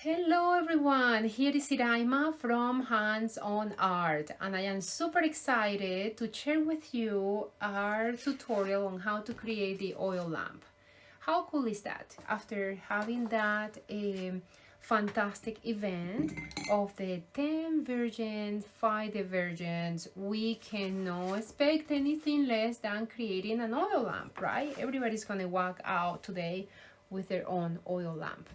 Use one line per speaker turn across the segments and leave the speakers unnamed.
Hello everyone, here is Iraima from Hands On Art, and I am super excited to share with you our tutorial on how to create the oil lamp. How cool is that? After having that fantastic event of the 10 virgins, 5 virgins, we cannot expect anything less than creating an oil lamp, right? Everybody's gonna walk out today with their own oil lamp.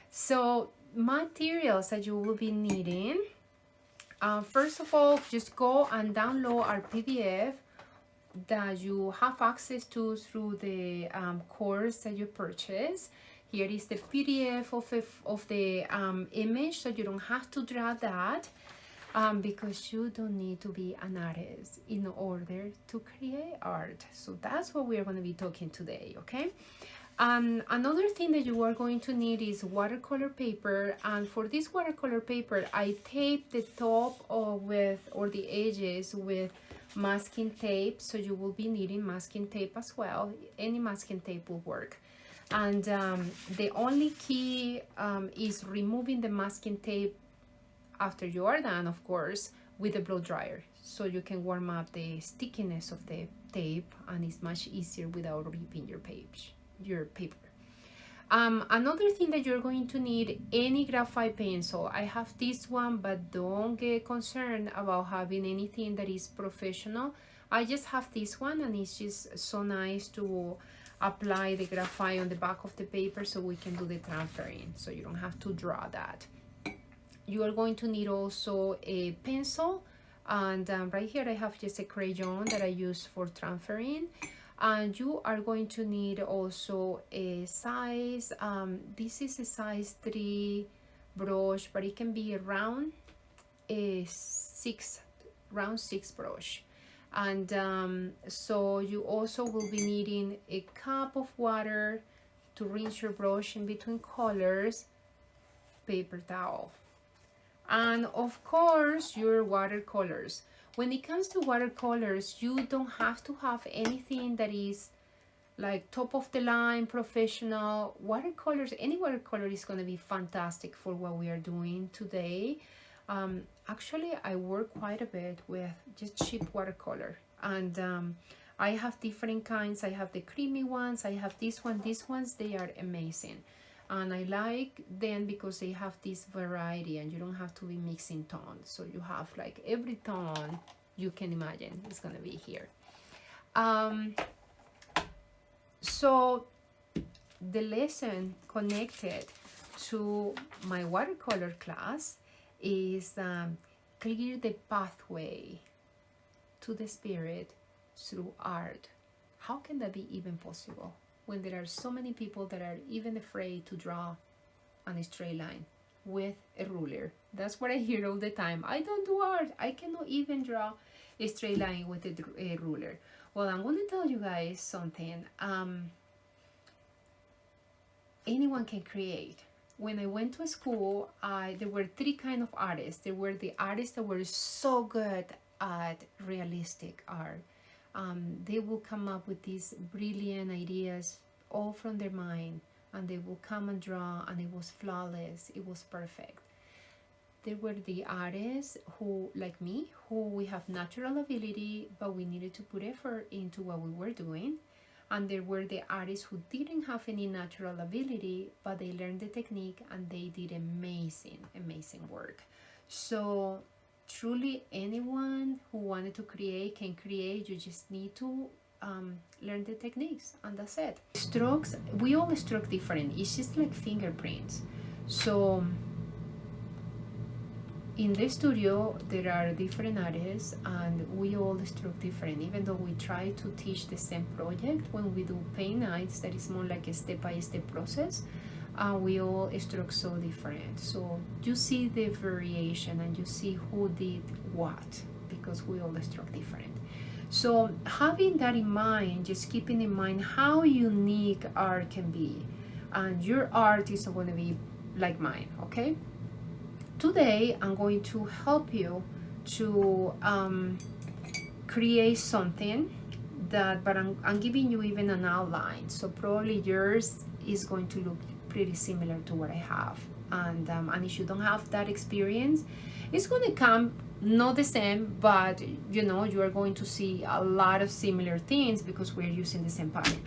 So materials that you will be needing, first of all, just go and download our PDF that you have access to through the course that you purchase. Here is the PDF of the image, so you don't have to draw that because you don't need to be an artist in order to create art. So that's what we are going to be talking today, okay? Another thing that you are going to need is watercolor paper, and for this watercolor paper I tape the top or the edges with masking tape, so you will be needing masking tape as well. Any masking tape will work, and the only key is removing the masking tape after you are done, of course, with a blow dryer, so you can warm up the stickiness of the tape, and it's much easier without ripping your paper. Another thing that you're going to need, any graphite pencil. I have this one, but don't get concerned about having anything that is professional. I just have this one, and it's just so nice to apply the graphite on the back of the paper so we can do the transferring, so you don't have to draw that. You are going to need also a pencil, and right here I have just a crayon that I use for transferring. And you are going to need also a size, this is a size 3 brush, but it can be a round 6 brush. And so you also will be needing a cup of water to rinse your brush in between colors, paper towel, and of course your watercolors. When it comes to watercolors, you don't have to have anything that is like top of the line professional watercolors. Any watercolor is going to be fantastic for what we are doing today. Actually, I work quite a bit with just cheap watercolor, and I have different kinds. I have the creamy ones, I have this one. These ones, they are amazing, and I like them because they have this variety, and you don't have to be mixing tones, so you have like every tone you can imagine is gonna be here. So the lesson connected to my watercolor class is clear the pathway to the spirit through art. How can that be even possible when there are so many people that are even afraid to draw on a straight line with a ruler? That's what I hear all the time. I don't do art, I cannot even draw a straight line with a ruler. Well, I'm going to tell you guys something. Anyone can create. When I went to school, there were 3 kinds of artists. There were the artists that were so good at realistic art. They will come up with these brilliant ideas all from their mind, and they will come and draw, and it was flawless, it was perfect. There were the artists who, like me, who we have natural ability, but we needed to put effort into what we were doing. And there were the artists who didn't have any natural ability, but they learned the technique and they did amazing work. So truly anyone who wanted to create can create. You just need to learn the techniques, and that's it. Strokes, we all stroke different. It's just like fingerprints. So in the studio there are different artists, and we all stroke different. Even though we try to teach the same project, when we do paint nights, that is more like a step-by-step process, we all stroke so different. So you see the variation, and you see who did what, because we all stroke different. So having that in mind, just keeping in mind how unique art can be, and your art is not going to be like mine, okay? Today I'm going to help you to create something that, but I'm giving you even an outline, so probably yours is going to look pretty similar to what I have. And if you don't have that experience, it's going to come not the same, but you are going to see a lot of similar things because we're using the same pattern.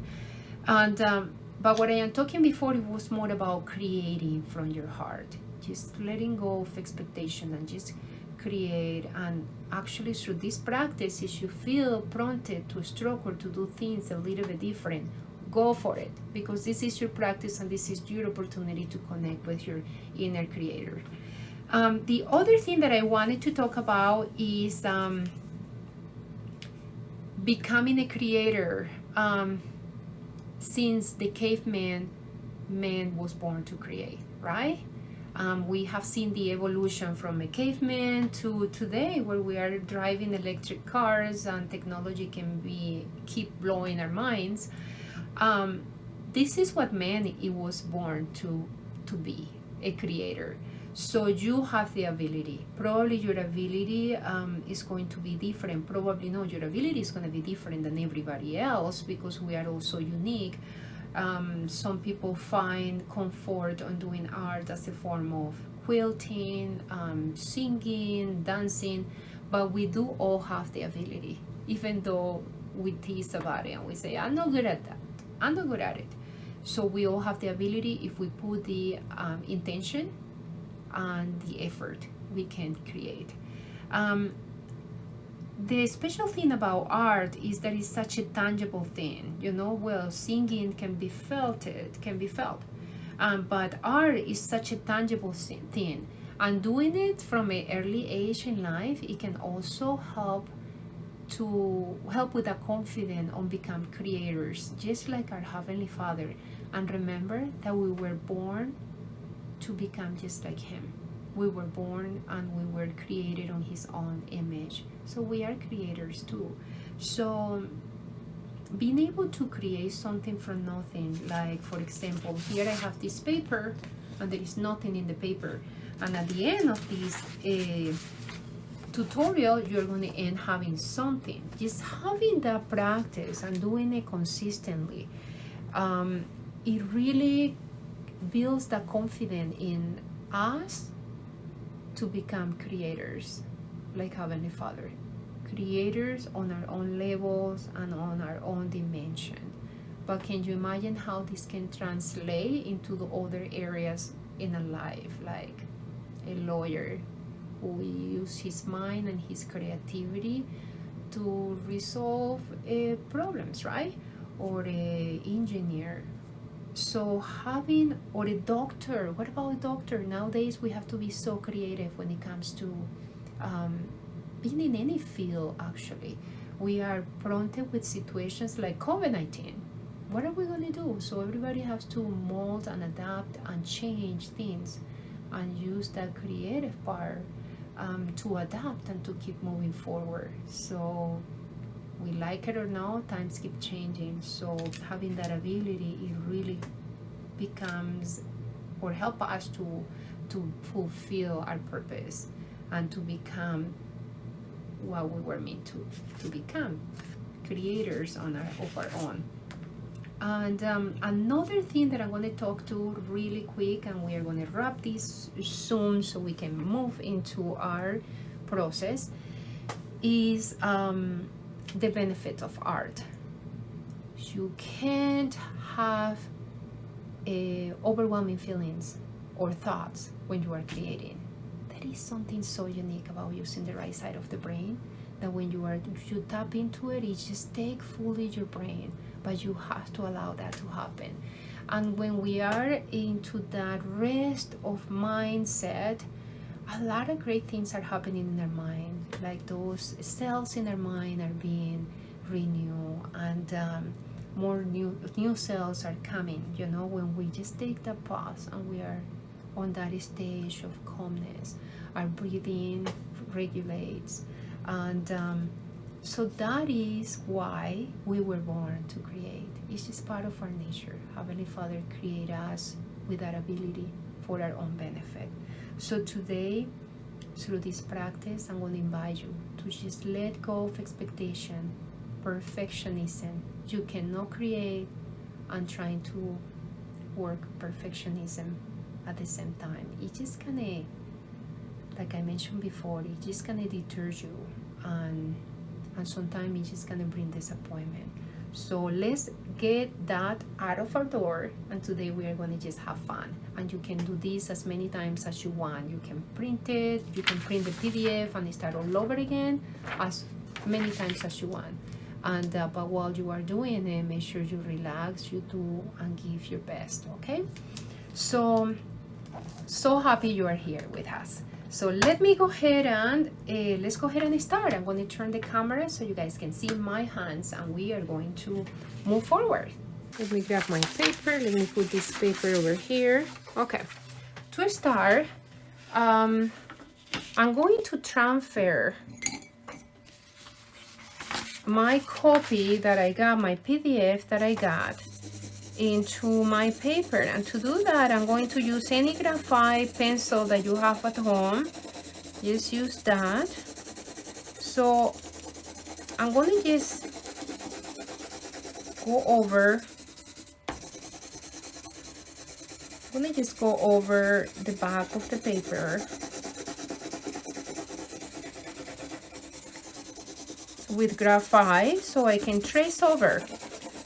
And but what I am talking before, it was more about creating from your heart, just letting go of expectation and just create. And actually through this practice, if you feel prompted to stroke or to do things a little bit different, go for it, because this is your practice and this is your opportunity to connect with your inner creator. The other thing that I wanted to talk about is becoming a creator. Since the caveman man was born to create, right? We have seen the evolution from a caveman to today, where we are driving electric cars and technology can keep blowing our minds. This is what man it was born to be, a creator. So you have the ability. Probably your ability is going to be different. Probably no, your ability is going to be different than everybody else because we are all so unique. Some people find comfort on doing art as a form of quilting, singing, dancing, but we do all have the ability, even though we tease about it and we say, I'm not good at that, I'm not good at it. So we all have the ability. If we put the intention and the effort, we can create. The special thing about art is that it's such a tangible thing. Well, singing can be felt, but art is such a tangible thing. And doing it from an early age in life, it can also help with the confidence on become creators, just like our Heavenly Father. And remember that we were born to become just like Him. We were born and we were created on His own image. So we are creators too. So being able to create something from nothing, like for example, here I have this paper and there is nothing in the paper. And at the end of this tutorial, you're going to end having something. Just having that practice and doing it consistently, it really builds the confidence in us to become creators, like Heavenly Father. Creators on our own levels and on our own dimension. But can you imagine how this can translate into the other areas in a life, like a lawyer who use his mind and his creativity to resolve problems, right? Or an engineer. So or a doctor. What about a doctor? Nowadays we have to be so creative when it comes to being in any field. Actually, we are prompted with situations like COVID-19. What are we going to do? So everybody has to mold and adapt and change things and use that creative part to adapt and to keep moving forward. So we like it or not, times keep changing. So having that ability, it really becomes or help us to fulfill our purpose and to become what we were meant to become, creators of our own. And another thing that I'm going to talk to really quick, and we are going to wrap this soon so we can move into our process, is the benefit of art. You can't have overwhelming feelings or thoughts when you are creating. That is something so unique about using the right side of the brain, that when you tap into it, it just takes fully your brain, but you have to allow that to happen. And when we are into that rest of mindset, a lot of great things are happening in our mind, like those cells in our mind are being renewed, and more new cells are coming, when we just take the pause and we are on that stage of calmness. Our breathing regulates, and so that is why we were born to create. It's just part of our nature. Heavenly Father created us with that ability for our own benefit. So today, through this practice, I'm going to invite you to just let go of expectation, perfectionism. You cannot create and trying to work perfectionism at the same time. It just kind of, like I mentioned before, it just kind of deters you, and sometimes it's just gonna bring disappointment. So let's get that out of our door, and today we are going to just have fun. And you can do this as many times as you want. You can print it, you can print the PDF and start all over again as many times as you want. And but while you are doing it, make sure you relax, you do, and give your best. Okay, so happy you are here with us. So let me go ahead and let's go ahead and start. I'm going to turn the camera so you guys can see my hands, and we are going to move forward. Let me grab my paper. Let me put this paper over here. Okay, to start, I'm going to transfer my copy that I got, my PDF that I got, into my paper. And to do that, I'm going to use any graphite pencil that you have at home. Just use that. So I'm going to just go over, the back of the paper with graphite so I can trace over,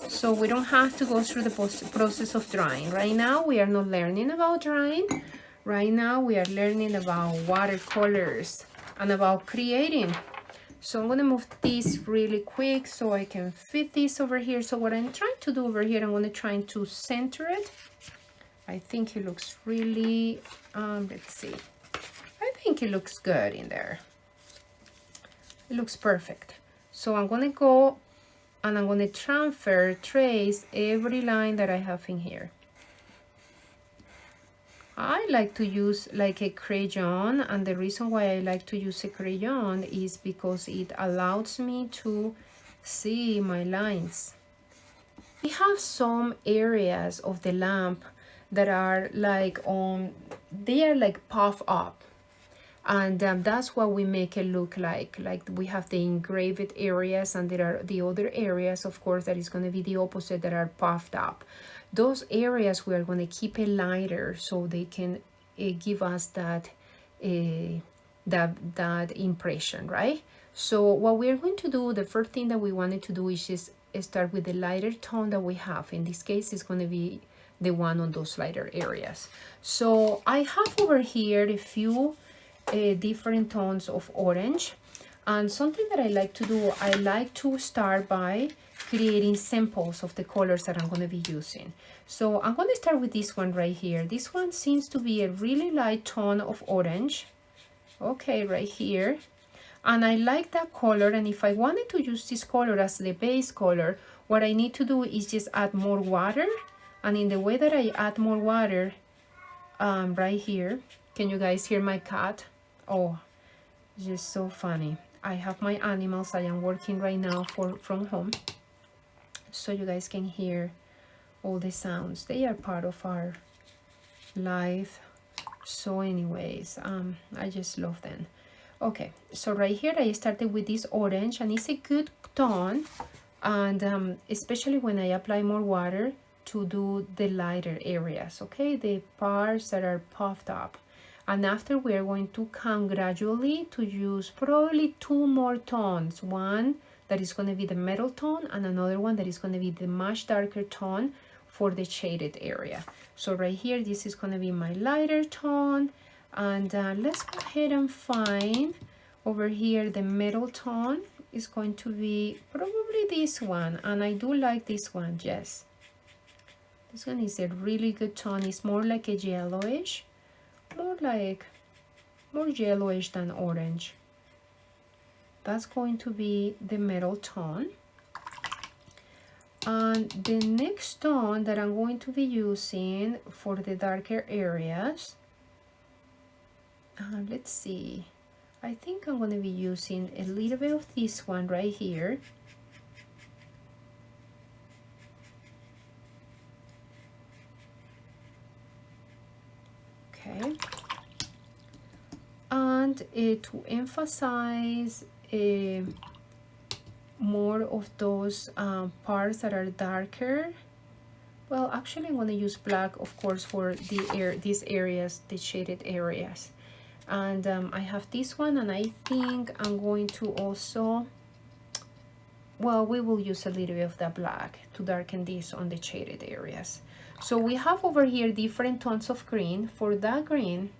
so we don't have to go through the process of drawing. Right now we are not learning about drawing. Right now we are learning about watercolors and about creating. So I'm going to move this really quick so I can fit this over here. So what I'm trying to do over here, I'm going to try to center it. I think it looks really, let's see. I think it looks good in there. It looks perfect. So I'm going to go and I'm going to trace every line that I have in here. I like to use like a crayon, and the reason why I like to use a crayon is because it allows me to see my lines. We have some areas of the lamp that are like they are like puffed up, and that's what we make it look like we have the engraved areas, and there are the other areas, of course, that is going to be the opposite, that are puffed up. Those areas we are going to keep it lighter so they can give us that that impression, right? So what we're going to do, the first thing that we wanted to do is just start with the lighter tone that we have. In this case, it's going to be the one on those lighter areas. So I have over here a few different tones of orange, and something that I like to do, I like to start by creating samples of the colors that I'm going to be using. So I'm going to start with this one right here. This one seems to be a really light tone of orange. Okay, right here. And I like that color, and if I wanted to use this color as the base color, what I need to do is just add more water. And in the way that I add more water, right here, can you guys hear my cat? Oh, just so funny. I have my animals. I am working right now from home, so you guys can hear all the sounds. They are part of our life. So anyways, I just love them. Okay, so right here I started with this orange, and it's a good tone, and especially when I apply more water to do the lighter areas, okay, the parts that are puffed up. And after, we are going to come gradually to use probably two more tones, one that is going to be the metal tone, and another one that is going to be the much darker tone for the shaded area. So right here, this is going to be my lighter tone, and let's go ahead and find over here the metal tone. Is going to be probably this one, and I do like this one. Yes, this one is a really good tone. It's more like a yellowish, more yellowish than orange. That's going to be the metal tone. And the next tone that I'm going to be using for the darker areas, let's see, I think I'm going to be using a little bit of this one right here. Okay. And to emphasize more of those parts that are darker, Well, actually I'm going to use black, of course, for these areas, the shaded areas. And I have this one, and I think I'm going to also, well, we will use a little bit of the black to darken this on the shaded areas. So we have over here different tones of green. For that green,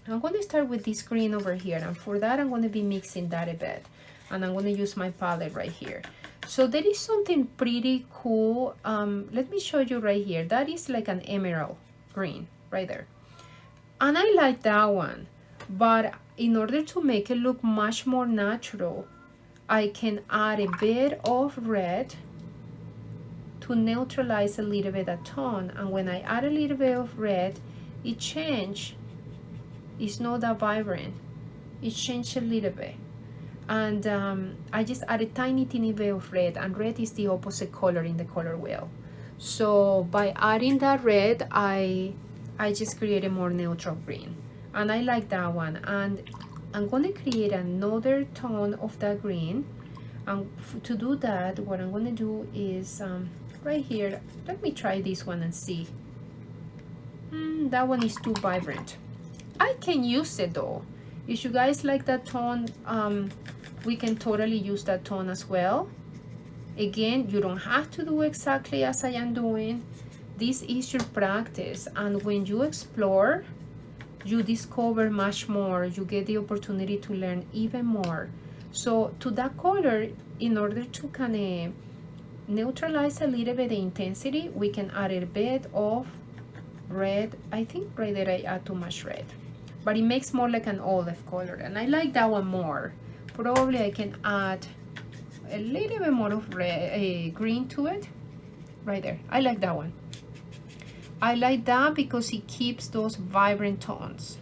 I'm going to start with this green over here, and for that I'm going to be mixing that a bit, and I'm going to use my palette right here. So there is something pretty cool. Let me show you right here. That is like an emerald green right there, and I like that one. But in order to make it look much more natural, I can add a bit of red to neutralize a little bit of tone, and when I add a little bit of red, it changes. It's not that vibrant. It changed a little bit, and I just add a tiny bit of red, and red is the opposite color in the color wheel. So by adding that red, I just create a more neutral green, and I like that one. And I'm going to create another tone of that green, and to do that, what I'm going to do is right here, let me try this one and see. That one is too vibrant. I can use it though. If you guys like that tone, we can totally use that tone as well. Again, you don't have to do exactly as I am doing. This is your practice, and when you explore, you discover much more. You get the opportunity to learn even more. So to that color, in order to kind of neutralize a little bit the intensity, we can add a bit of red. I think right there I add too much red, but it makes more like an olive color, and I like that one more. Probably I can add a little bit more of red, green to it right there. I like that one. I like that because it keeps those vibrant tones.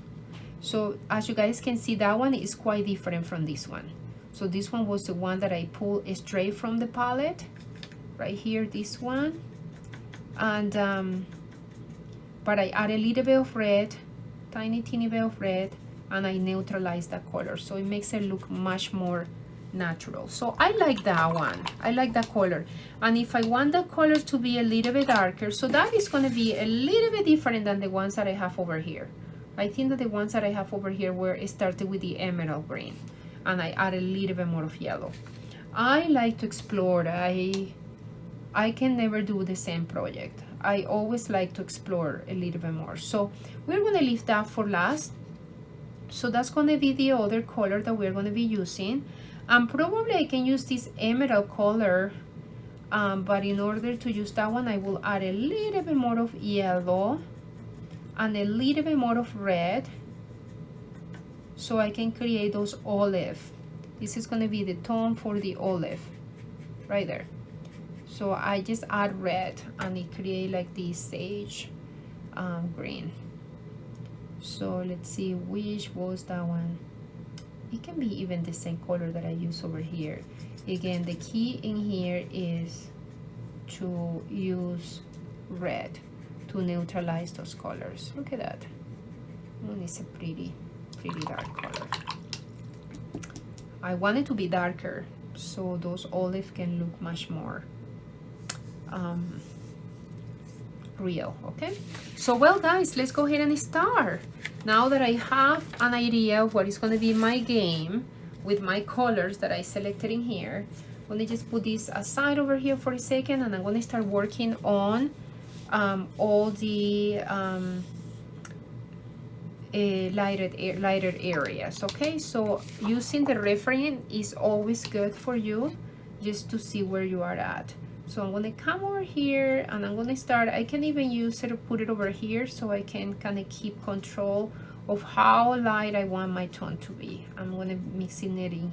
So as you guys can see, that one is quite different from this one. So this one was the one that I pulled straight from the palette right here, this one. And but I add a little bit of red, tiny bit of red, and I neutralize that color, so it makes it look much more natural. So I like that one. I like that color. And if I want the color to be a little bit darker, so that is going to be a little bit different than the ones that I have over here. I think that the ones that I have over here were started with the emerald green, and I add a little bit more of yellow. I like to explore. I can never do the same project. I always like to explore a little bit more. So we're going to leave that for last. So that's going to be the other color that we're going to be using. And probably I can use this emerald color, but in order to use that one, I will add a little bit more of yellow and a little bit more of red, so I can create those olive. This is going to be the tone for the olive right there. So I just add red, and it create like this sage green. So let's see, which was that one. It can be even the same color that I use over here. Again, the key in here is to use red to neutralize those colors. Look at that. And it's a pretty dark color. I want it to be darker, so those olive can look much more real. Okay, so well guys, let's go ahead and start. Now that I have an idea of what is going to be my game with my colors that I selected in here, I'm going to just put this aside over here for a second, and I'm going to start working on all the lighter areas. Okay, so using the reference is always good for you, just to see where you are at. So I'm going to come over here, and I'm going to start. I can even use it to put it over here, so I can kind of keep control of how light I want my tone to be. I'm going to mix it in.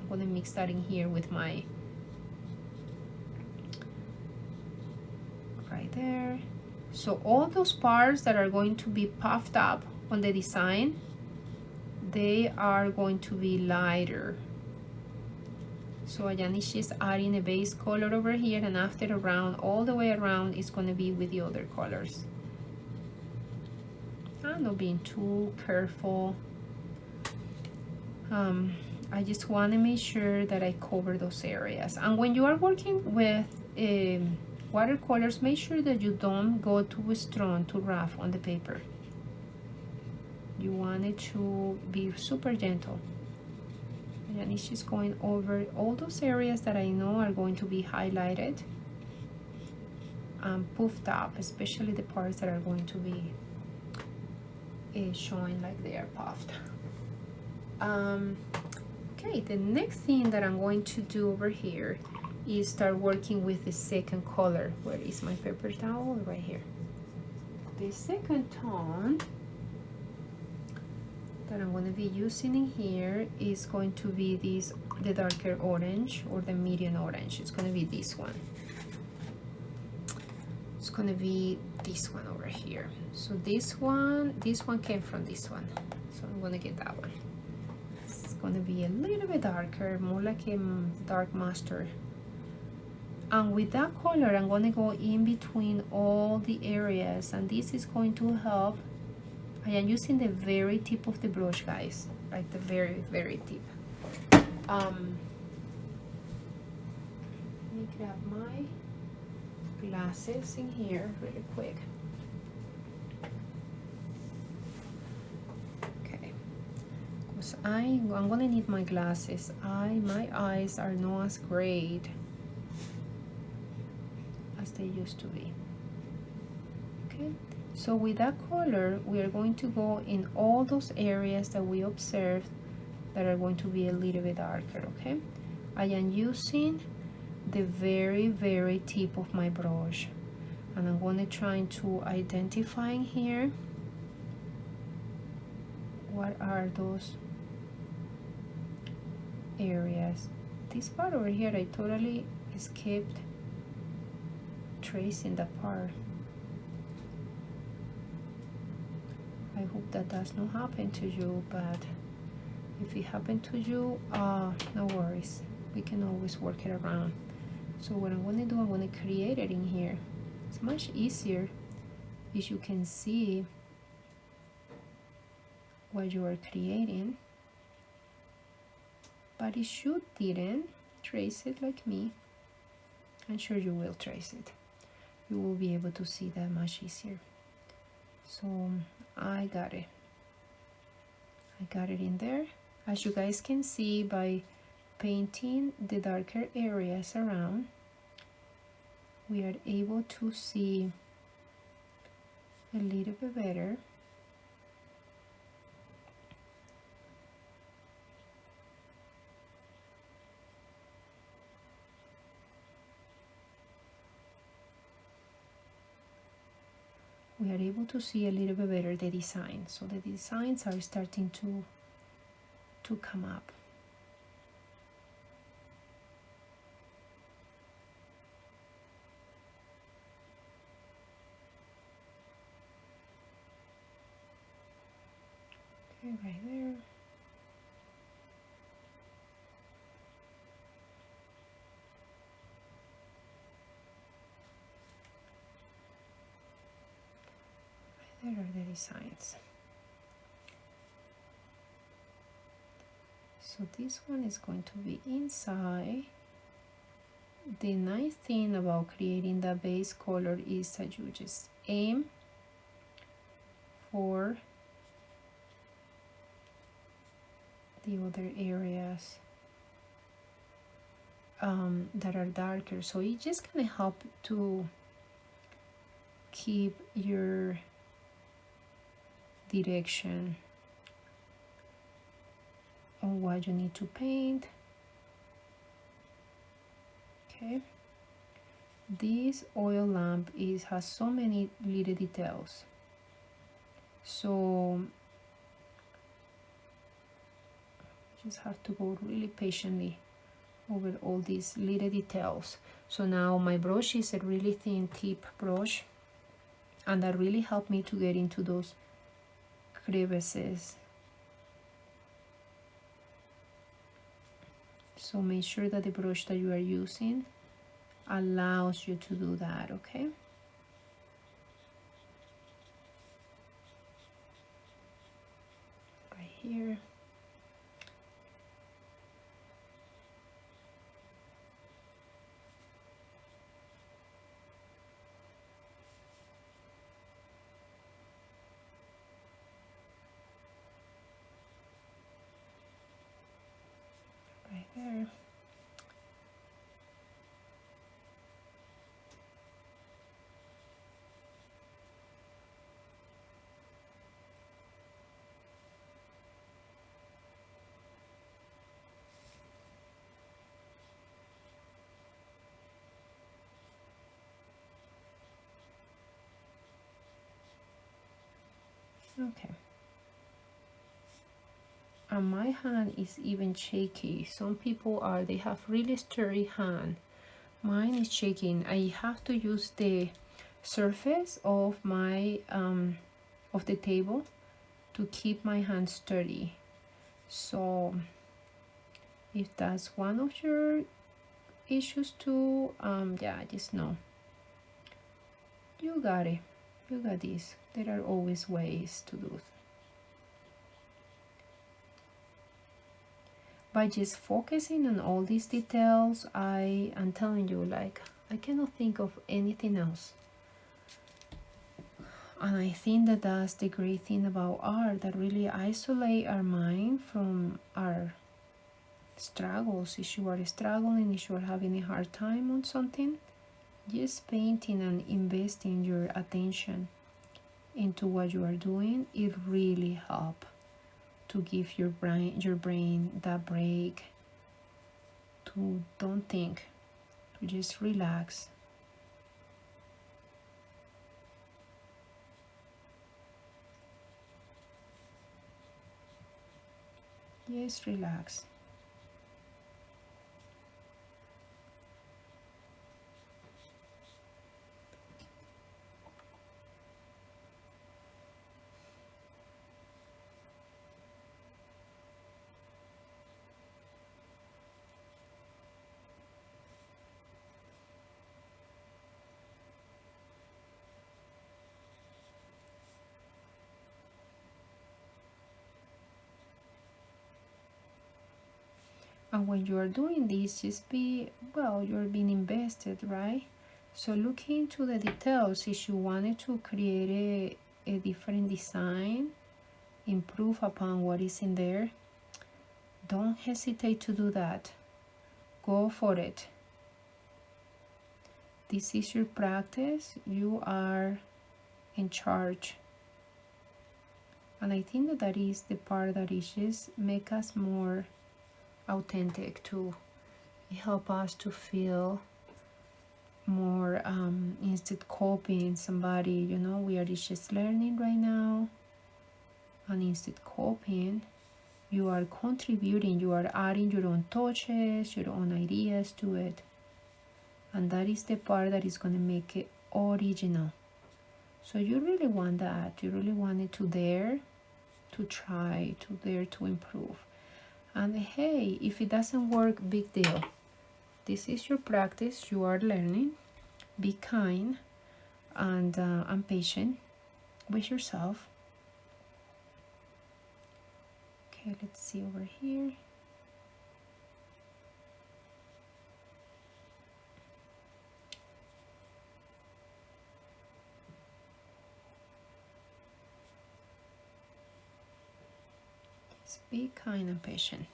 I'm going to mix that in here with my right there. So all those parts that are going to be puffed up on the design, they are going to be lighter. So again, it's just adding a base color over here, and after around, all the way around, it's going to be with the other colors. I'm not being too careful. I just want to make sure that I cover those areas. And when you are working with Watercolors, make sure that you don't go too strong, too rough on the paper. You want it to be super gentle. And it's just going over all those areas that I know are going to be highlighted and puffed up, especially the parts that are going to be showing like they are puffed. Okay, the next thing that I'm going to do over here is start working with the second color. Where is my paper towel? Right here. The second tone that I'm going to be using in here is going to be the darker orange or the medium orange. It's going to be this one. It's going to be this one over here. So this one came from this one. So I'm going to get that one. It's going to be a little bit darker, more like a dark mustard. And with that color, I'm going to go in between all the areas, and this is going to help. I am using the very tip of the brush, guys, like the very, very tip. Let me grab my glasses in here really quick. Okay, because I'm gonna need my glasses. My eyes are not as great as they used to be. Okay, so with that color, we are going to go in all those areas that we observed that are going to be a little bit darker. Okay, I am using the very, very tip of my brush, and I'm going to try to identify in here what are those areas. This part over here, I totally skipped tracing that part. I hope that does not happen to you, but if it happened to you, no worries, we can always work it around. So what I'm going to do, I'm going to create it in here. It's much easier if you can see what you are creating. But if you didn't trace it like me, I'm sure you will trace it. You will be able to see that much easier. So I got it. I got it in there. As you guys can see, by painting the darker areas around, we are able to see a little bit better. We are able to see a little bit better the design. So the designs are starting to come up. Okay, right there. There are the designs. So this one is going to be inside. The nice thing about creating the base color is that you just aim for the other areas that are darker. So it's just gonna help to keep your direction on what you need to paint. Okay, this oil lamp has so many little details, so just have to go really patiently over all these little details. So now my brush is a really thin tip brush, and that really helped me to get into those crevices. So make sure that the brush that you are using allows you to do that, okay? Right here. there. Okay. And my hand is even shaky. Some people they have really sturdy hand. Mine is shaking. I have to use the surface of my of the table to keep my hand sturdy. So if that's one of your issues too, yeah, just know you got it. You got this. There are always ways to do it. By just focusing on all these details, I am telling you, like, I cannot think of anything else. And I think that that's the great thing about art, that really isolate our mind from our struggles. If you are struggling, if you are having a hard time on something, just painting and investing your attention into what you are doing, it really helps to give your brain that break, to don't think, to just relax. Just relax. And when you are doing this, just be, well, you're being invested, right? So look into the details. If you wanted to create a different design, improve upon what is in there, don't hesitate to do that. Go for it. This is your practice. You are in charge. And I think that that is the part that is just make us more authentic too. It help us to feel more instead copying somebody, you know, we are just learning right now, and instead copying, you are contributing, you are adding your own touches, your own ideas to it, and that is the part that is going to make it original. So you really want that, you really want it to dare to try, to dare to improve. And hey, if it doesn't work, big deal. This is your practice, you are learning. Be kind and patient with yourself. Okay, let's see over here. Just be kind and patient.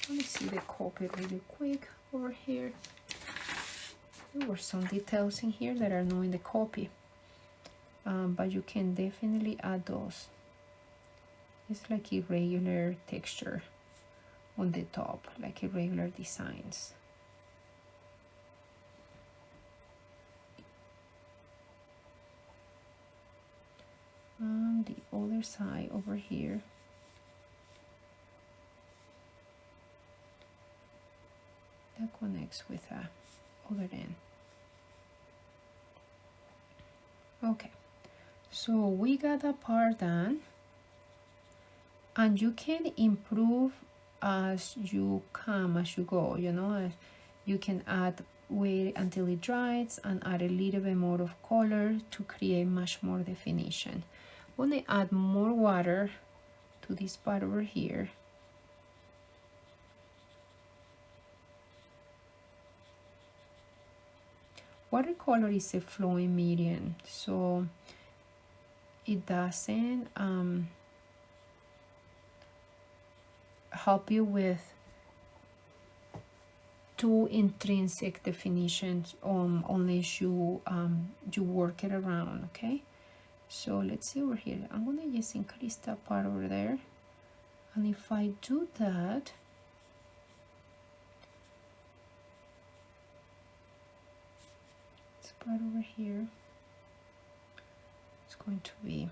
Let me see the copy really quick over here. There were some details in here that are not in the copy, but you can definitely add those. It's like irregular texture on the top, like irregular designs. On the other side over here, that connects with the other end. Okay, so we got that part done, and you can improve as you come, as you go, you know. You can wait until it dries and add a little bit more of color to create much more definition. I'm going to add more water to this part over here. Watercolor is a flowing medium, so it doesn't help you with too intrinsic definitions unless you you work it around. Okay, so let's see over here. I'm gonna just increase that part over there, and if I do that, this part over here, it's going to be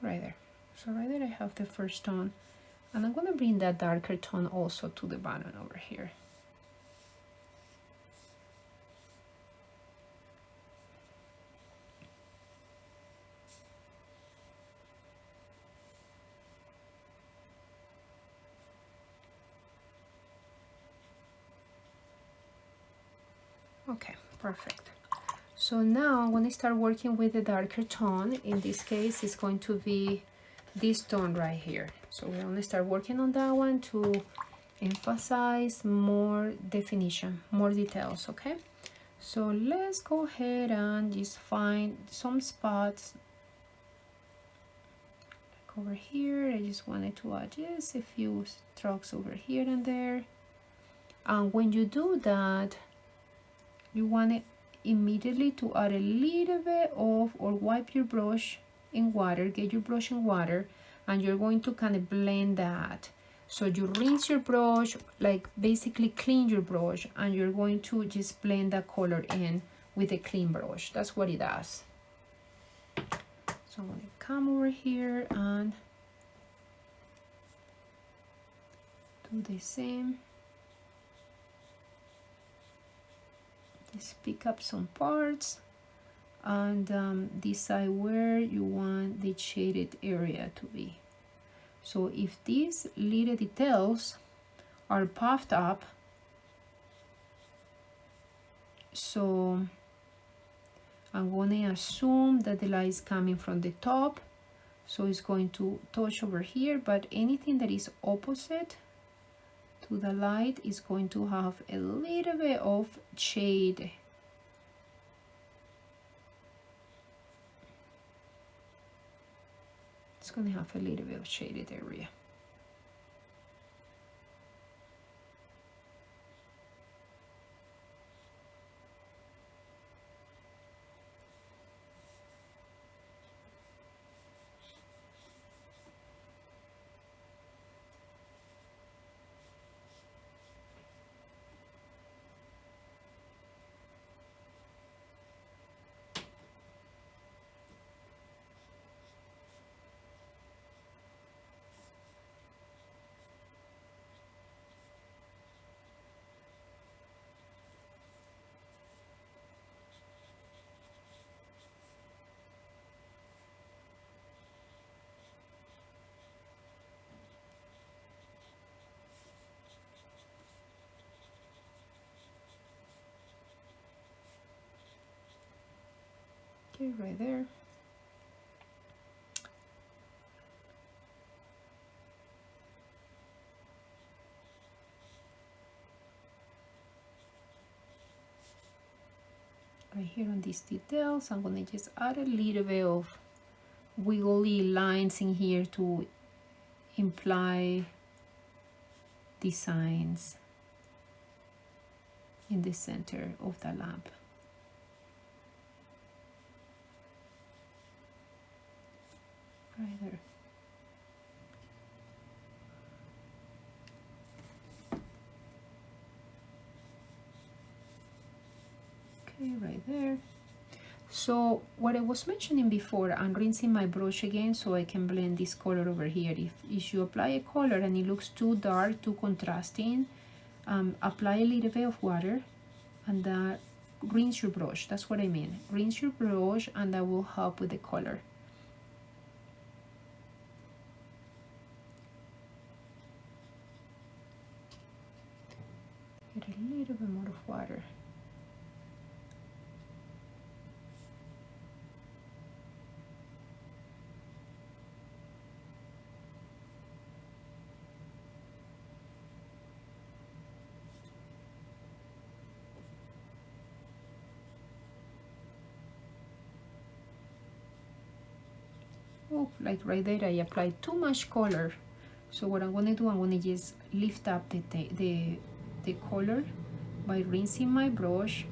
right there. So right there I have the first tone, and I'm gonna bring that darker tone also to the bottom over here. Okay, perfect. So now I'm going to start working with the darker tone. In this case, it's going to be this tone right here. So we're going to start working on that one to emphasize more definition, more details, okay? So let's go ahead and just find some spots like over here. I just wanted to add just a few strokes over here and there. And when you do that, you want it immediately to add a little bit of, or wipe your brush in water, get your brush in water, and you're going to kind of blend that. So you rinse your brush, like basically clean your brush, and you're going to just blend that color in with a clean brush. That's what it does. So I'm going to come over here and do the same. Just pick up some parts and decide where you want the shaded area to be. So if these little details are puffed up, so I'm going to assume that the light is coming from the top, so it's going to touch over here, but anything that is opposite to the light is going to have a little bit of shade. It's going to have a little bit of shaded area. Okay, right there. Right here on these details, I'm going to just add a little bit of wiggly lines in here to imply designs in the center of the lamp. Right there. Okay, right there. So what I was mentioning before, I'm rinsing my brush again so I can blend this color over here. If you apply a color and it looks too dark, too contrasting, apply a little bit of water and rinse your brush. That's what I mean. Rinse your brush and that will help with the color. Get a little bit more of water. oh, like right there I applied too much color. So what I'm gonna do, I'm gonna just lift up the color by rinsing my brush.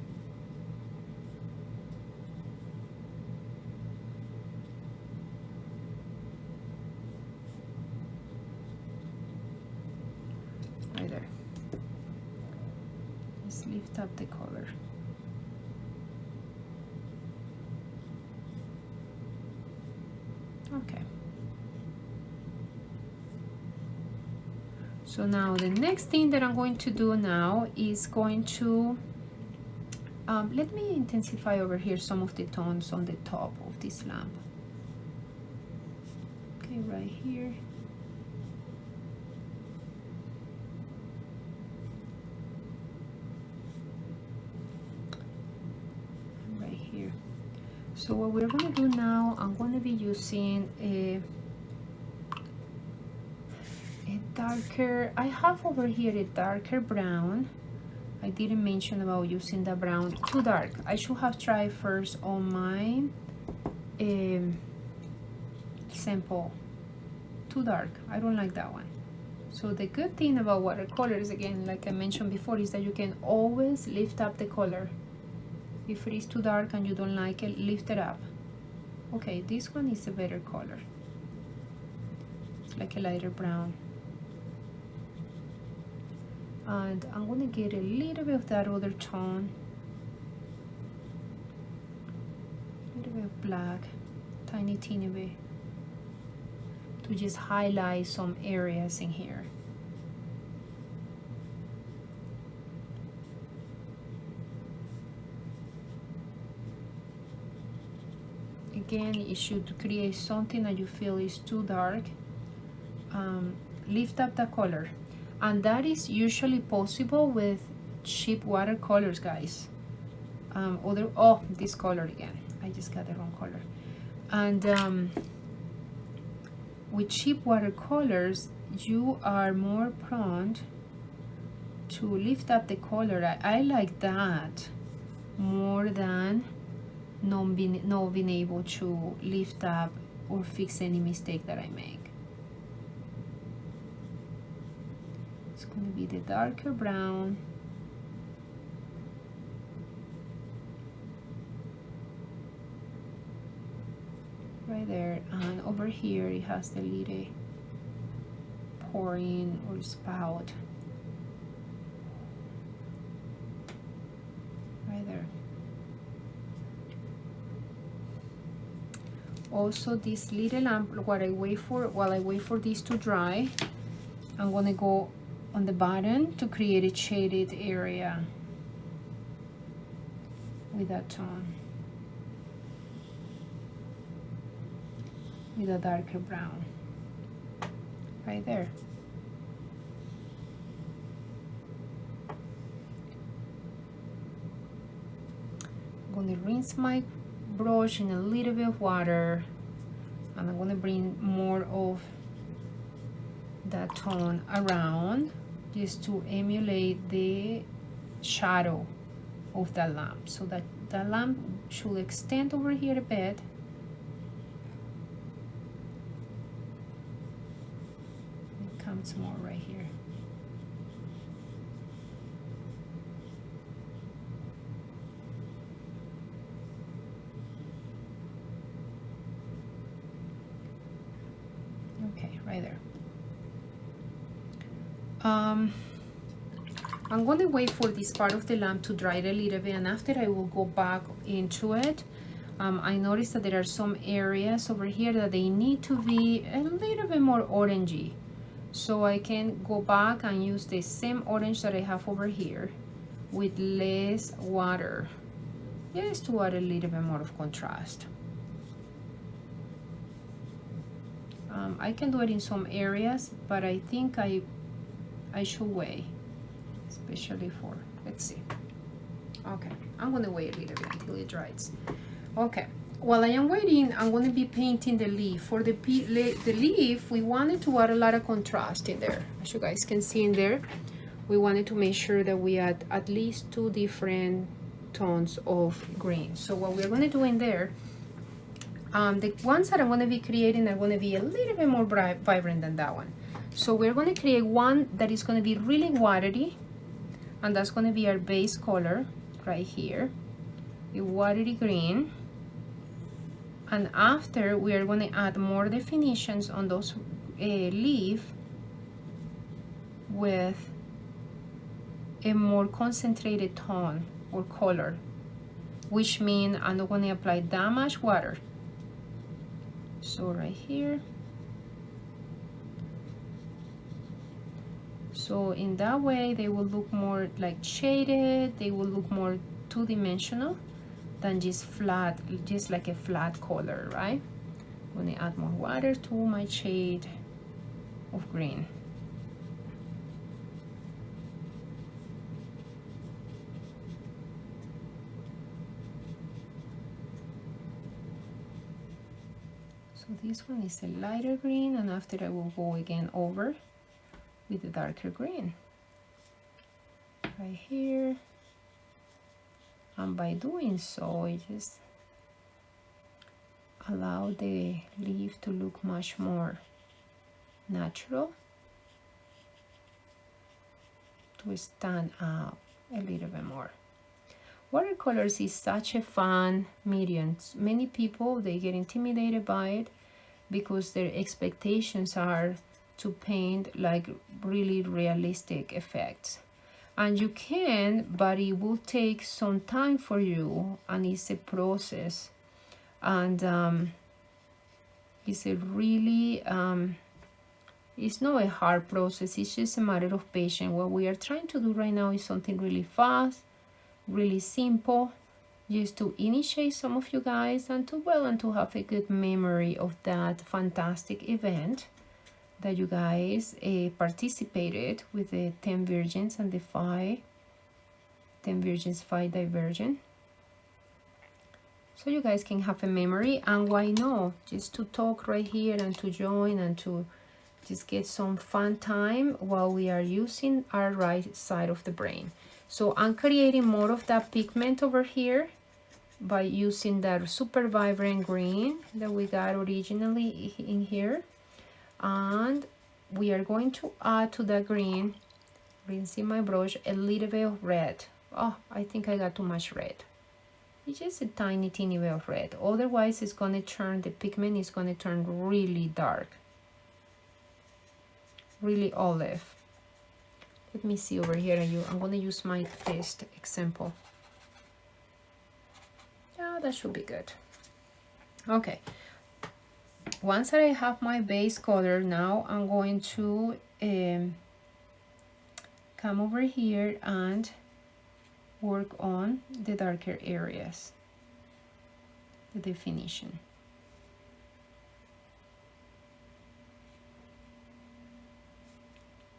Right there. Just lift up the color. Okay. So now the next thing that I'm going to do now is going to, let me intensify over here some of the tones on the top of this lamp. Okay, right here. Right here. So what we're going to do now, I'm going to be using a darker, I have over here a darker brown. I didn't mention about using the brown too dark. I should have tried first on my sample. Too dark, I don't like that one. So the good thing about watercolors, again, like I mentioned before, is that you can always lift up the color. If it is too dark and you don't like it, lift it up. Okay, this one is a better color. It's like a lighter brown. And I'm gonna get a little bit of that other tone. A little bit of black, tiny teeny bit, to just highlight some areas in here. Again, you should create something that you feel is too dark. Lift up the color, and that is usually possible with cheap watercolors, guys. Oh, this color again, I just got the wrong color. And with cheap watercolors, you are more prone to lift up the color. I like that more than not being able to lift up or fix any mistake that I make. It's going to be the darker brown. Right there, and over here it has the little pouring or spout. Right there. Also, this little lamp, while I wait for this to dry, I'm gonna go on the bottom to create a shaded area with that tone, with a darker brown. Right there. I'm gonna rinse my brush in a little bit of water, and I'm gonna bring more of that tone around just to emulate the shadow of that lamp, so that the lamp should extend over here a bit. It comes more right here. Okay, right there. I'm going to wait for this part of the lamp to dry a little bit, and after I will go back into it. I noticed that there are some areas over here that they need to be a little bit more orangey, so I can go back and use the same orange that I have over here with less water, just to add a little bit more of contrast. I can do it in some areas, but I think I should wait, especially for, let's see. Okay, I'm gonna wait a little bit until it dries. Okay, while I am waiting, I'm gonna be painting the leaf. For the leaf, we wanted to add a lot of contrast in there. As you guys can see in there, we wanted to make sure that we add at least 2 different tones of green. So what we're gonna do in there, The ones that I'm going to be creating are going to be a little bit more vibrant than that one. So we're going to create one that is going to be really watery, and that's going to be our base color right here, the watery green. And after, we are going to add more definitions on those leaf with a more concentrated tone or color, which means I'm not going to apply that much water. So right here. So in that way, they will look more like shaded, they will look more two-dimensional than just flat, just like a flat color, right? I'm gonna add more water to my shade of green. So this one is a lighter green, and after I will go again over with the darker green right here. And by doing so, it just allow the leaf to look much more natural, to stand out a little bit more. Watercolors is such a fun medium. Many people, they get intimidated by it because their expectations are to paint like really realistic effects. And you can, but it will take some time for you, and it's a process. And it's a really, it's not a hard process, it's just a matter of patience. What we are trying to do right now is something really fast, really simple, just to initiate some of you guys and to have a good memory of that fantastic event that you guys participated with the 10 virgins and the 10 virgins 5 divergent. So you guys can have a memory, and why not just to talk right here and to join and to just get some fun time while we are using our right side of the brain. So I'm creating more of that pigment over here by using that super vibrant green that we got originally in here. And we are going to add to the green, rinsing my brush, a little bit of red. Oh, I think I got too much red. It's just a tiny bit of red. Otherwise, it's going to turn, the pigment is going to turn really dark, really olive. Let me see over here. I'm going to use my fist example. Yeah, that should be good. Okay. Once I have my base color, now I'm going to come over here and work on the darker areas, the definition.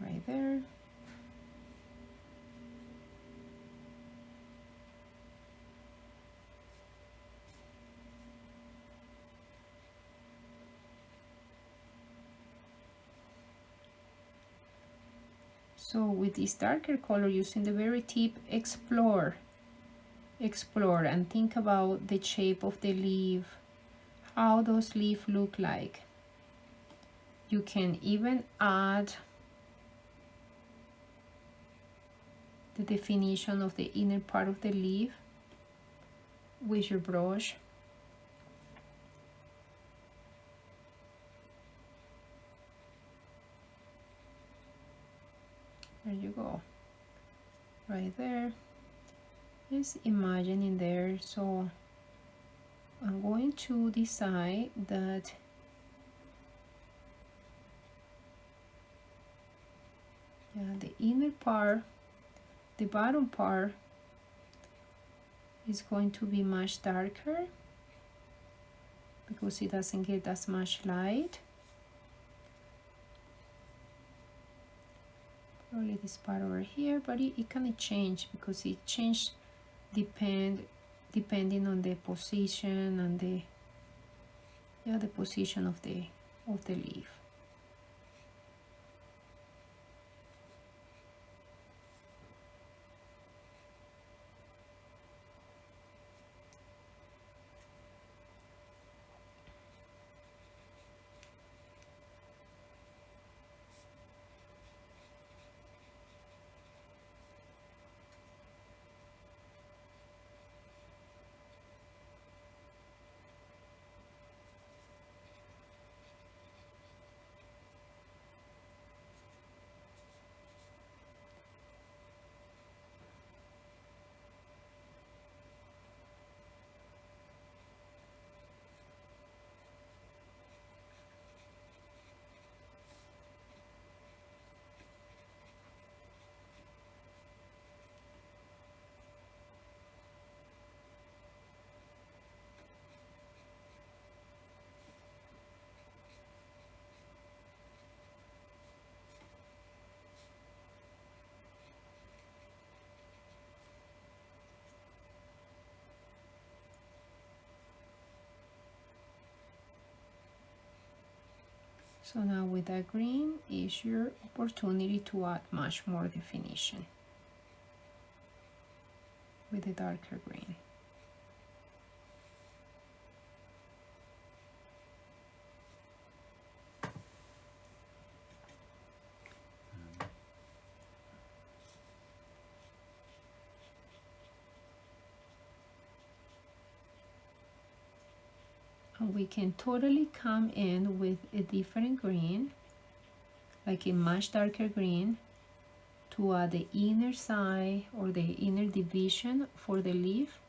Right there. So with this darker color, using the very tip, explore and think about the shape of the leaf, how those leaves look like. You can even add the definition of the inner part of the leaf with your brush. There you go, right there. Just imagine in there. So I'm going to decide that the inner part, the bottom part, is going to be much darker because it doesn't get as much light. Probably this part over here, but it can change because it changed depending on the position and the position of the leaf. So now with that green is your opportunity to add much more definition with the darker green. And we can totally come in with a different green, like a much darker green, to add the inner side or the inner division for the leaf.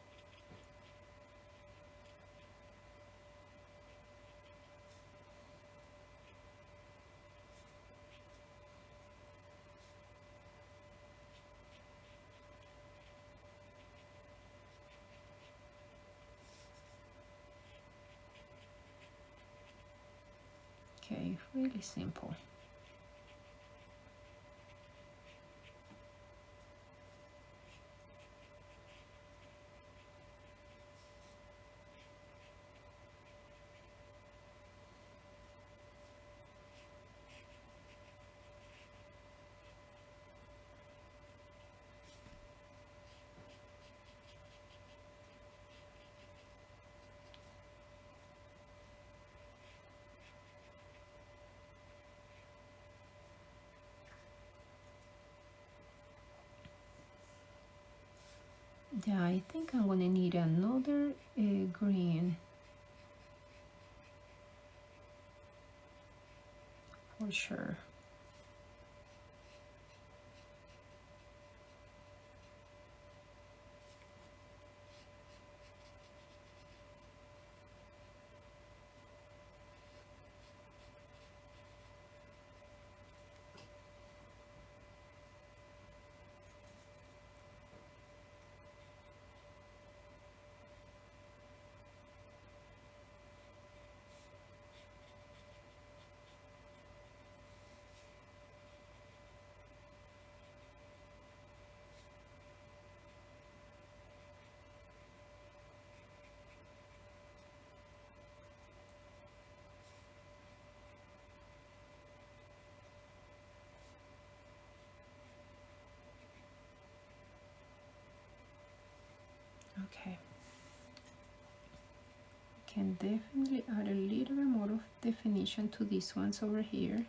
Okay, really simple. Yeah, I think I'm gonna need another green for sure. Okay. Can definitely add a little bit more of definition to these ones over here.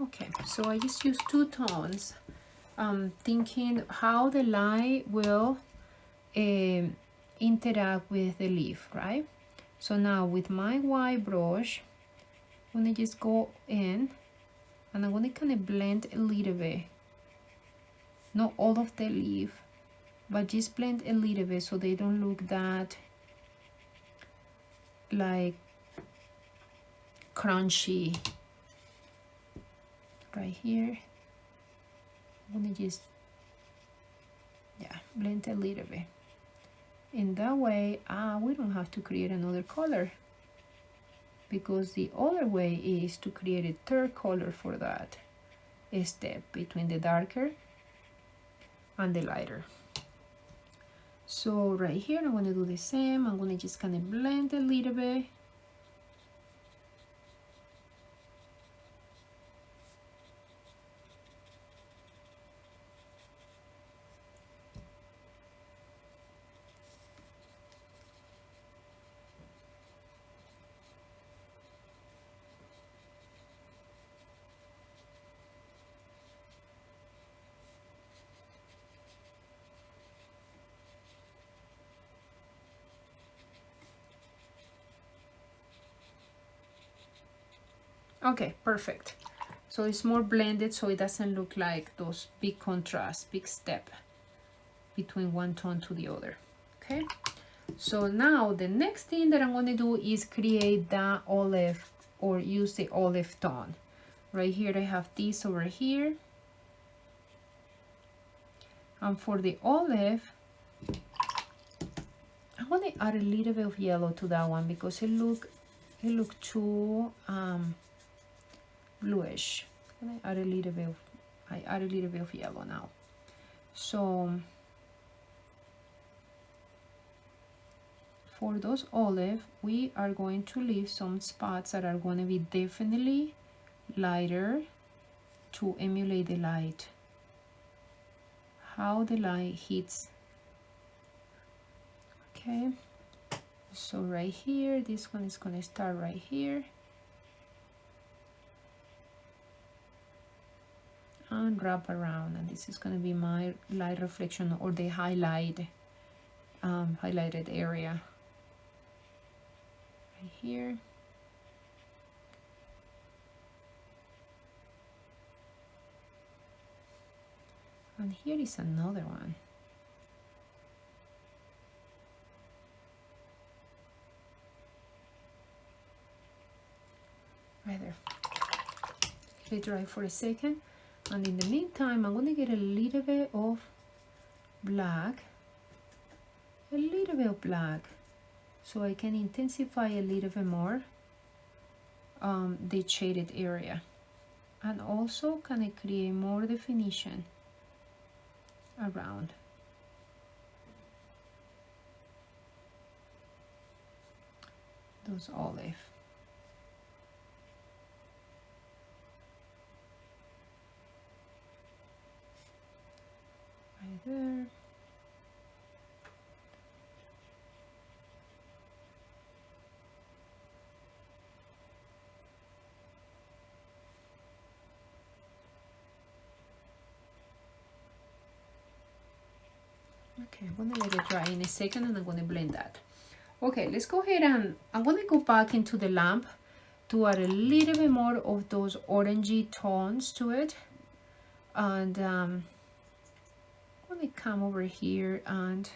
Okay, so I just use two tones, thinking how the light will interact with the leaf, right? So now with my white brush, I'm gonna just go in and I'm gonna kind of blend a little bit, not all of the leaf, but just blend a little bit so they don't look that like crunchy. Right here, I'm gonna just, yeah, blend a little bit. In that way, we don't have to create another color, because the other way is to create a third color for that step between the darker and the lighter. So right here, I'm gonna do the same. I'm gonna just kind of blend a little bit. Okay, perfect. So it's more blended, so it doesn't look like those big contrasts, big step between one tone to the other. Okay, so now the next thing that I'm going to do is create the olive, or use the olive tone. Right here I have this over here, And for the olive, I'm gonna add a little bit of yellow to that one because it look too bluish. I'm gonna add a little bit of, I add a little bit of yellow now. So for those olive, we are going to leave some spots that are going to be definitely lighter to emulate the light, how the light hits. Okay, so right here, this one is going to start right here and wrap around, and this is going to be my light reflection or the highlighted area right here. And here is another one. Right there. Let it dry for a second. And in the meantime, I'm going to get a little bit of black. A little bit of black. So I can intensify a little bit more the shaded area. And also kind of create more definition around. Those olive. Right there. Okay, I'm gonna let it dry in a second and I'm gonna blend that. Okay, let's go ahead and I'm gonna go back into the lamp to add a little bit more of those orangey tones to it. And I'm gonna come over here and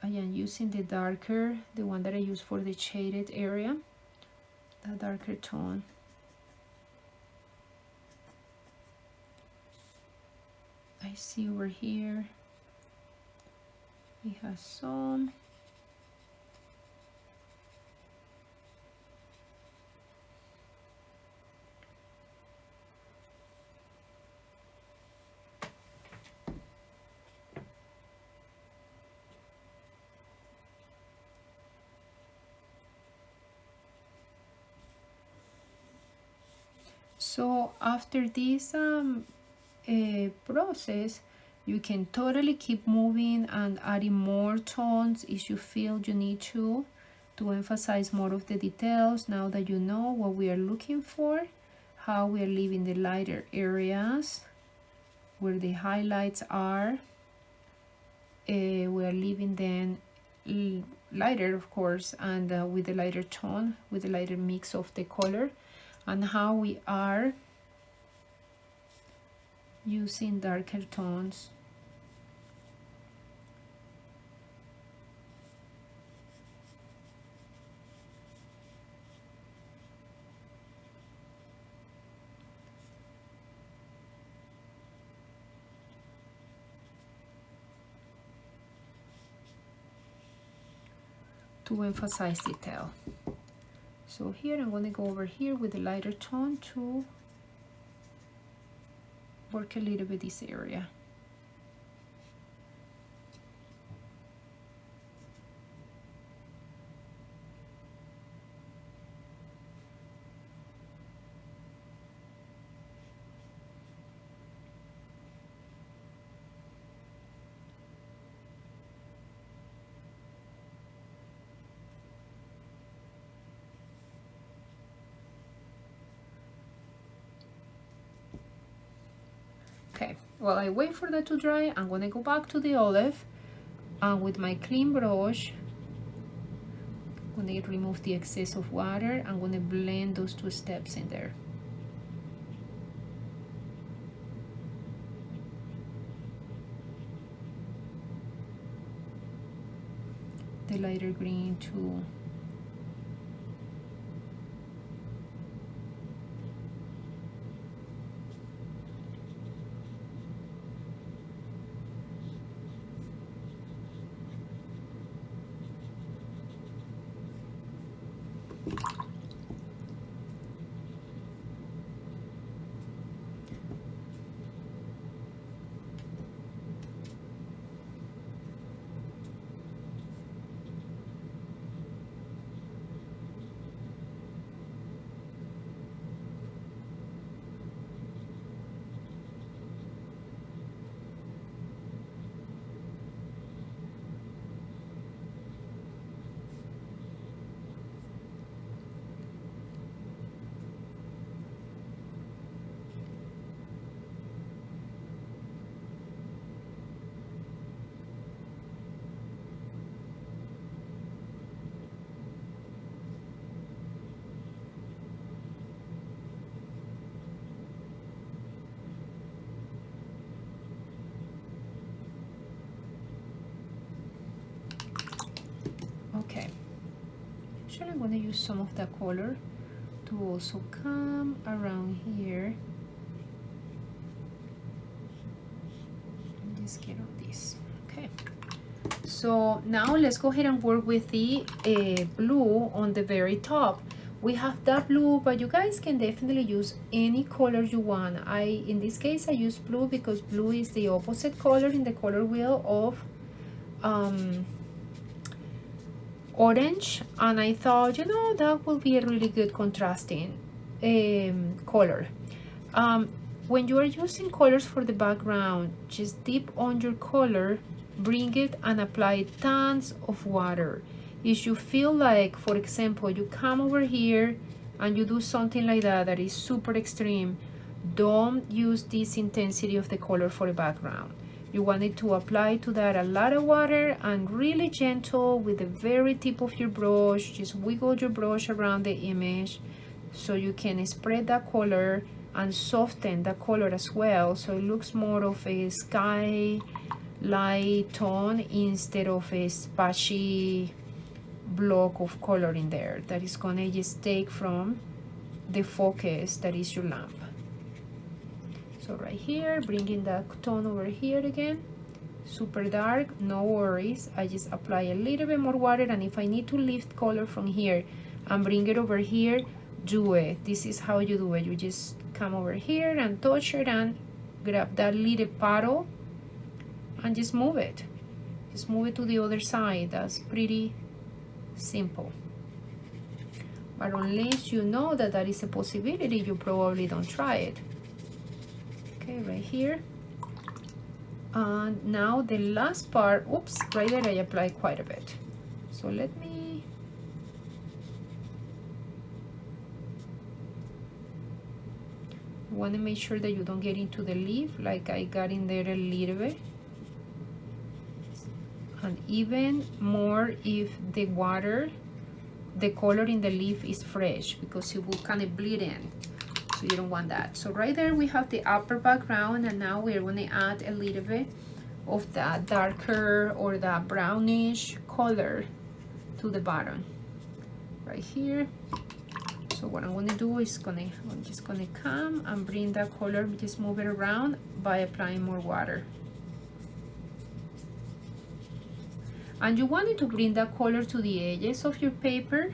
I am using the darker, the one that I use for the shaded area, the darker tone. I see over here it has some. So after this process, you can totally keep moving and adding more tones if you feel you need to emphasize more of the details. Now that you know what we are looking for, how we are leaving the lighter areas where the highlights are, we are leaving them lighter, of course, and with the lighter tone, with the lighter mix of the color, and how we are using darker tones. To emphasize detail. So here I'm going to go over here with a lighter tone to work a little bit this area. Okay, while I wait for that to dry, I'm gonna go back to the olive and with my clean brush, I'm gonna remove the excess of water. I'm gonna blend those two steps in there. The lighter green to Actually, I'm going to use some of that color to also come around here. Just get on this. Okay. So now let's go ahead and work with the blue on the very top. We have that blue, but you guys can definitely use any color you want. In this case, I use blue because blue is the opposite color in the color wheel of orange, and I thought, you know, that will be a really good contrasting color. When you are using colors for the background, just dip on your color, bring it and apply tons of water. If you feel like, for example, you come over here and you do something like that that is super extreme, don't use this intensity of the color for the background. You want it to apply to that a lot of water and really gentle with the very tip of your brush. Just wiggle your brush around the image so you can spread that color and soften the color as well, so it looks more of a sky light tone instead of a splashy block of color in there that is gonna just take from the focus that is your lamp. So right here, bringing that tone over here again, super dark, no worries. I just apply a little bit more water, and if I need to lift color from here and bring it over here, do it. This is how you do it. You just come over here and touch it and grab that little paddle and just move it. Just move it to the other side. That's pretty simple. But unless you know that that is a possibility, you probably don't try it. Okay, right here. And now the last part, oops, right there I applied quite a bit. So let me, want to make sure that you don't get into the leaf like I got in there a little bit. And even more if the water, the color in the leaf is fresh, because it will kind of bleed in. So you don't want that. So right there we have the upper background, and now we're going to add a little bit of that darker or that brownish color to the bottom right here. So what I'm going to do is I'm just going to come and bring that color, just move it around by applying more water. And you wanted to bring that color to the edges of your paper,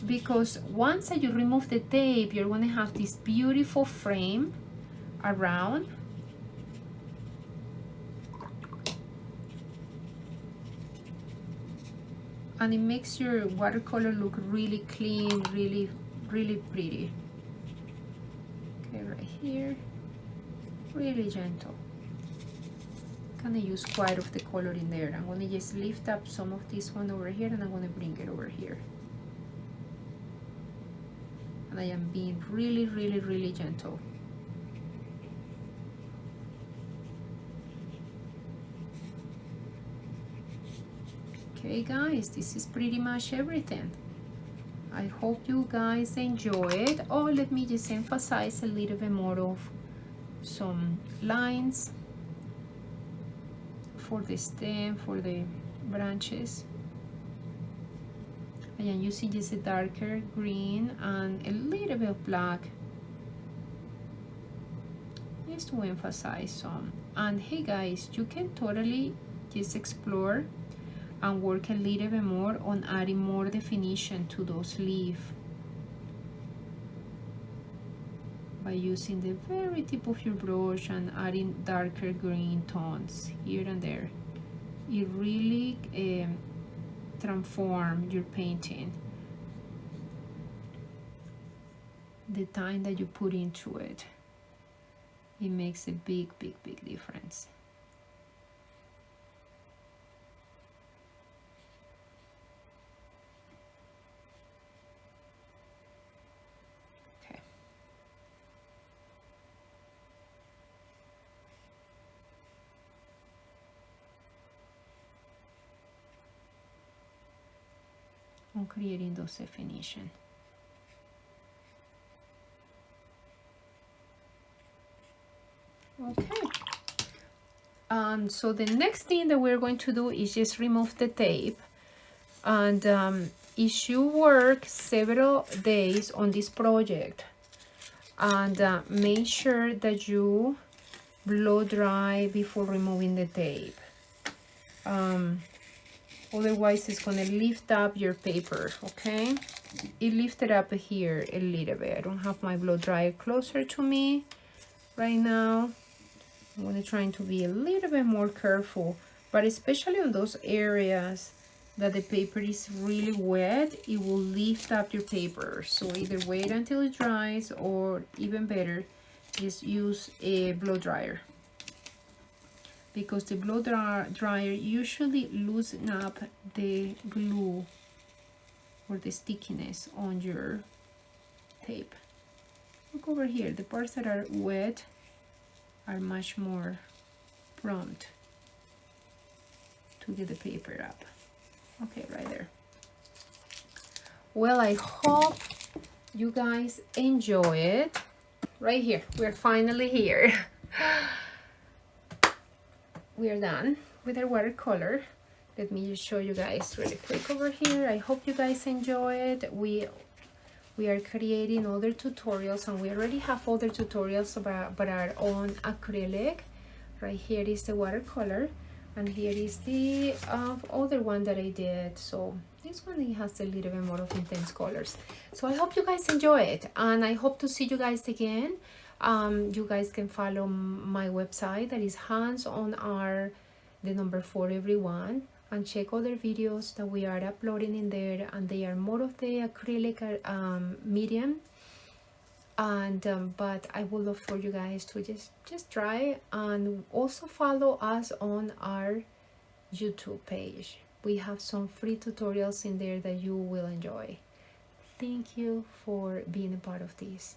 because once that you remove the tape, you're going to have this beautiful frame around. And it makes your watercolor look really clean, really, really pretty. Okay, right here, really gentle. Kind of use quite of the color in there. I'm going to just lift up some of this one over here, and I'm going to bring it over here. And I am being really, really, really gentle. Okay guys, this is pretty much everything. I hope you guys enjoy it. Oh, let me just emphasize a little bit more of some lines for the stem, for the branches. I am using just a darker green and a little bit of black just to emphasize some. And hey guys, you can totally just explore and work a little bit more on adding more definition to those leaves by using the very tip of your brush and adding darker green tones here and there. It really transform your painting, the time that you put into it. It makes a big, big, big difference. Okay. I'm creating those definition. Okay. So the next thing that we're going to do is just remove the tape. And it should work several days on this project. And make sure that you blow dry before removing the tape. Otherwise it's gonna lift up your paper, okay? It lifted up here a little bit. I don't have my blow dryer closer to me right now. I'm gonna try to be a little bit more careful, but especially on those areas that the paper is really wet, it will lift up your paper. So either wait until it dries, or even better, just use a blow dryer, because the blow dryer usually loosen up the glue or the stickiness on your tape. Look over here, the parts that are wet are much more prompt to get the paper up. Okay, right there. Well, I hope you guys enjoy it. Right here, we're finally here. We're done with our watercolor. Let me just show you guys really quick over here. I hope you guys enjoy it. We are creating other tutorials, and we already have other tutorials but are on acrylic. Right here is the watercolor, and here is the other one that I did. So this one, it has a little bit more of intense colors. So I hope you guys enjoy it, and I hope to see you guys again. You guys can follow my website, that is Hands on Art, the number 4 everyone, and check other videos that we are uploading in there, and they are more of the acrylic medium. And but I would love for you guys to just try, and also follow us on our YouTube page. We have some free tutorials in there that you will enjoy. Thank you for being a part of this.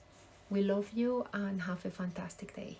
We love you, and have a fantastic day.